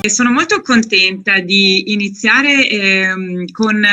Sono molto contenta di iniziare con,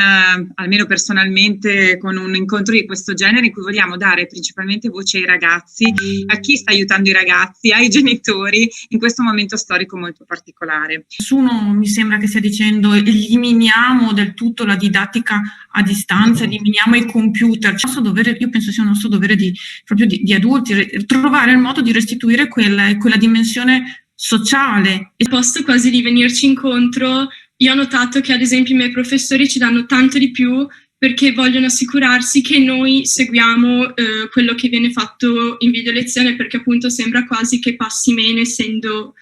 almeno personalmente, con un incontro di questo genere in cui vogliamo dare principalmente voce ai ragazzi, a chi sta aiutando i ragazzi, ai genitori in questo momento storico molto particolare. Nessuno mi sembra che stia dicendo eliminiamo del tutto la didattica a distanza, eliminiamo i computer. Io penso sia un nostro dovere proprio di adulti, trovare il modo di restituire quella dimensione sociale. Posto quasi di venirci incontro, io ho notato che ad esempio i miei professori ci danno tanto di più perché vogliono assicurarsi che noi seguiamo quello che viene fatto in video lezione, perché appunto sembra quasi che passi meno essendo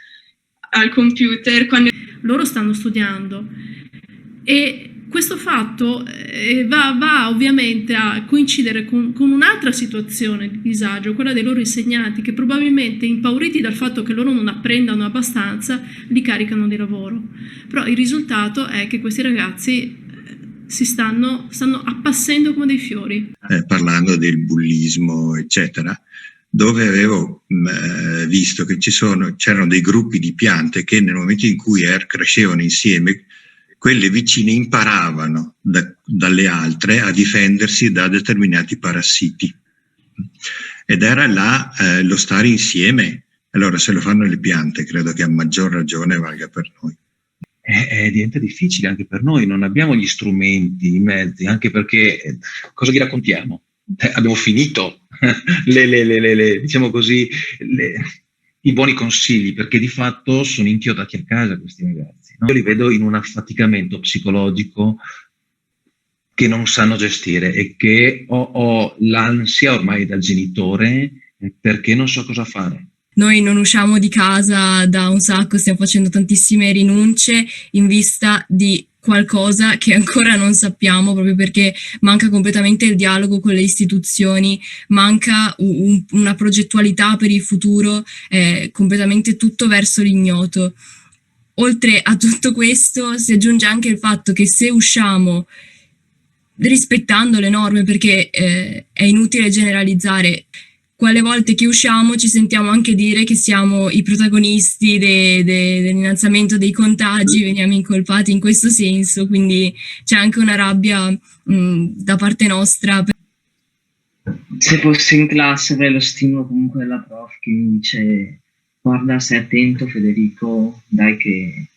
al computer. Quando loro stanno studiando e questo fatto va ovviamente a coincidere con un'altra situazione di disagio, quella dei loro insegnanti, che probabilmente, impauriti dal fatto che loro non apprendano abbastanza, li caricano di lavoro. Però il risultato è che questi ragazzi stanno appassendo come dei fiori. Parlando del bullismo, eccetera, dove avevo visto che c'erano dei gruppi di piante che nel momento in cui crescevano insieme, quelle vicine imparavano dalle altre a difendersi da determinati parassiti. Ed era là lo stare insieme. Allora, se lo fanno le piante, credo che a maggior ragione valga per noi. Diventa difficile anche per noi, non abbiamo gli strumenti, i mezzi, anche perché cosa gli raccontiamo? Abbiamo finito diciamo così, i buoni consigli, perché di fatto sono inchiodati a casa questi ragazzi, no? Io li vedo in un affaticamento psicologico che non sanno gestire e che ho l'ansia ormai dal genitore perché non so cosa fare. Noi non usciamo di casa da un sacco, stiamo facendo tantissime rinunce in vista di qualcosa che ancora non sappiamo, proprio perché manca completamente il dialogo con le istituzioni, manca una progettualità per il futuro, completamente tutto verso l'ignoto. Oltre a tutto questo si aggiunge anche il fatto che se usciamo rispettando le norme, perché è inutile generalizzare, quelle volte che usciamo ci sentiamo anche dire che siamo i protagonisti dell'innalzamento dei contagi, veniamo incolpati in questo senso, quindi c'è anche una rabbia da parte nostra. Se fossi in classe avrei lo stimolo comunque della prof che mi dice: guarda, stai attento Federico, dai che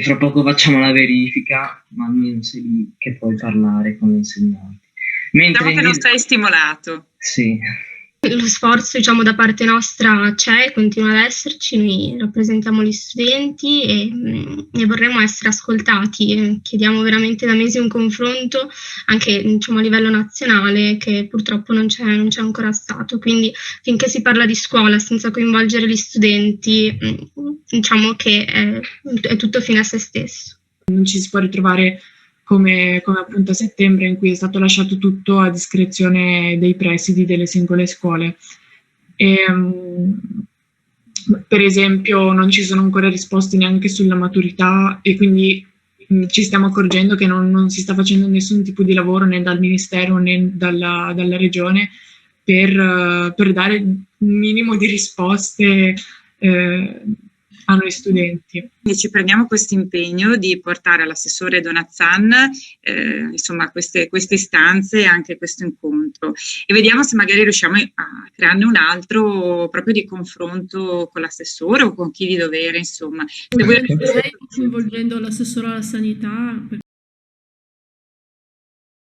fra poco facciamo la verifica, ma almeno sei lì che puoi parlare con l'insegnante. Diciamo che non sei stimolato. Sì. Lo sforzo, diciamo, da parte nostra c'è, continua ad esserci, noi rappresentiamo gli studenti e vorremmo essere ascoltati. Chiediamo veramente da mesi un confronto anche, diciamo, a livello nazionale, che purtroppo non c'è ancora stato. Quindi finché si parla di scuola senza coinvolgere gli studenti, diciamo che è tutto fine a se stesso. Non ci si può ritrovare come appunto a settembre, in cui è stato lasciato tutto a discrezione dei presidi delle singole scuole. Per esempio non ci sono ancora risposte neanche sulla maturità e quindi ci stiamo accorgendo che non si sta facendo nessun tipo di lavoro né dal Ministero né dalla Regione per dare un minimo di risposte a noi studenti. Quindi ci prendiamo questo impegno di portare all'assessore Donazzan insomma queste istanze e anche questo incontro, e vediamo se magari riusciamo a crearne un altro proprio di confronto con l'assessore o con chi di dovere, insomma. Coinvolgendo l'assessore alla sanità.